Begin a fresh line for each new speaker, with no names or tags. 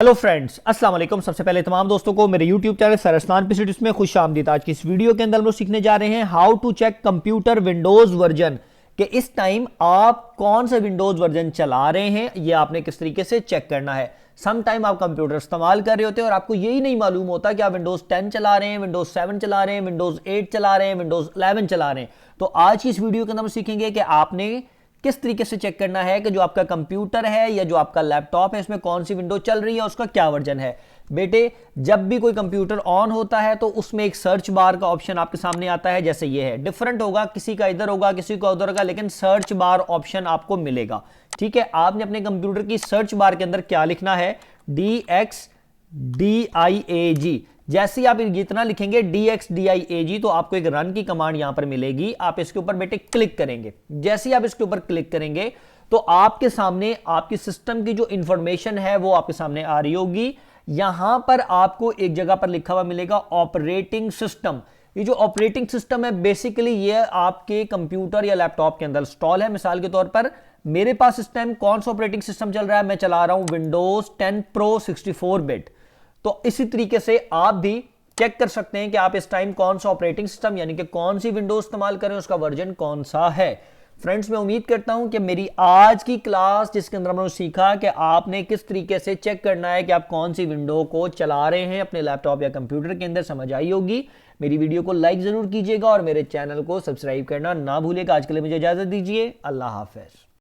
Hello friends, अस्सलाम वालेकुम। सबसे पहले तमाम दोस्तों को मेरे YouTube channel sir Asnan PC tips में खुश आमदीद। आज की इस वीडियो के अंदर हम लोग सीखने जा रहे हैं how to check computer Windows version कि इस टाइम आप कौन सा विंडोज वर्जन चला रहे हैं, ये आपने किस तरीके से चेक करना है। सम टाइम आप कंप्यूटर इस्तेमाल कर रहे होते हैं और आपको यही नहीं मालूम होता कि आप विंडोज 10 चला रहे हैं, विंडोज 7 चला रहे हैं, विंडोज 8 चला रहे हैं, विंडोज 11 चला रहे हैं। तो आज की इस वीडियो के अंदर हम सीखेंगे कि आपने किस तरीके से चेक करना है कि जो आपका कंप्यूटर है या जो आपका लैपटॉप है इसमें कौन सी विंडो चल रही है, उसका क्या वर्जन है। बेटे, जब भी कोई कंप्यूटर ऑन होता है तो उसमें एक सर्च बार का ऑप्शन आपके सामने आता है, जैसे ये है। डिफरेंट होगा, किसी का इधर होगा, किसी का उधर होगा, लेकिन सर्च बार ऑप्शन आपको मिलेगा। ठीक है, आपने अपने कंप्यूटर की सर्च बार के अंदर क्या लिखना है, DXDIAG। जैसे ही आप इतना लिखेंगे DXDIAG तो आपको एक रन की कमांड यहां पर मिलेगी। आप इसके ऊपर बेटे क्लिक करेंगे। जैसे ही आप इसके ऊपर क्लिक करेंगे तो आपके सामने आपकी सिस्टम की जो इंफॉर्मेशन है वो आपके सामने आ रही होगी। यहां पर आपको एक जगह पर लिखा हुआ मिलेगा ऑपरेटिंग सिस्टम। ये जो ऑपरेटिंग सिस्टम है बेसिकली ये आपके कंप्यूटर या लैपटॉप के अंदर इंस्टॉल है। मिसाल के तौर पर मेरे पास इस टाइम कौन सा ऑपरेटिंग सिस्टम चल रहा है, मैं चला रहा हूं विंडोज 10 प्रो 64 बिट। तो इसी तरीके से आप भी चेक कर सकते हैं कि आप इस टाइम कौन सा ऑपरेटिंग सिस्टम यानी कि कौन सी विंडोज इस्तेमाल करें, उसका वर्जन कौन सा है। फ्रेंड्स, मैं उम्मीद करता हूं कि मेरी आज की क्लास जिसके अंदर हमने सीखा कि आपने किस तरीके से चेक करना है कि आप कौन सी विंडो को चला रहे हैं अपने लैपटॉप या कंप्यूटर के अंदर, समझ आई होगी। मेरी वीडियो को लाइक जरूर कीजिएगा और मेरे चैनल को सब्सक्राइब करना ना भूलिएगा। आज के लिए मुझे इजाजत दीजिए। अल्लाह हाफिज।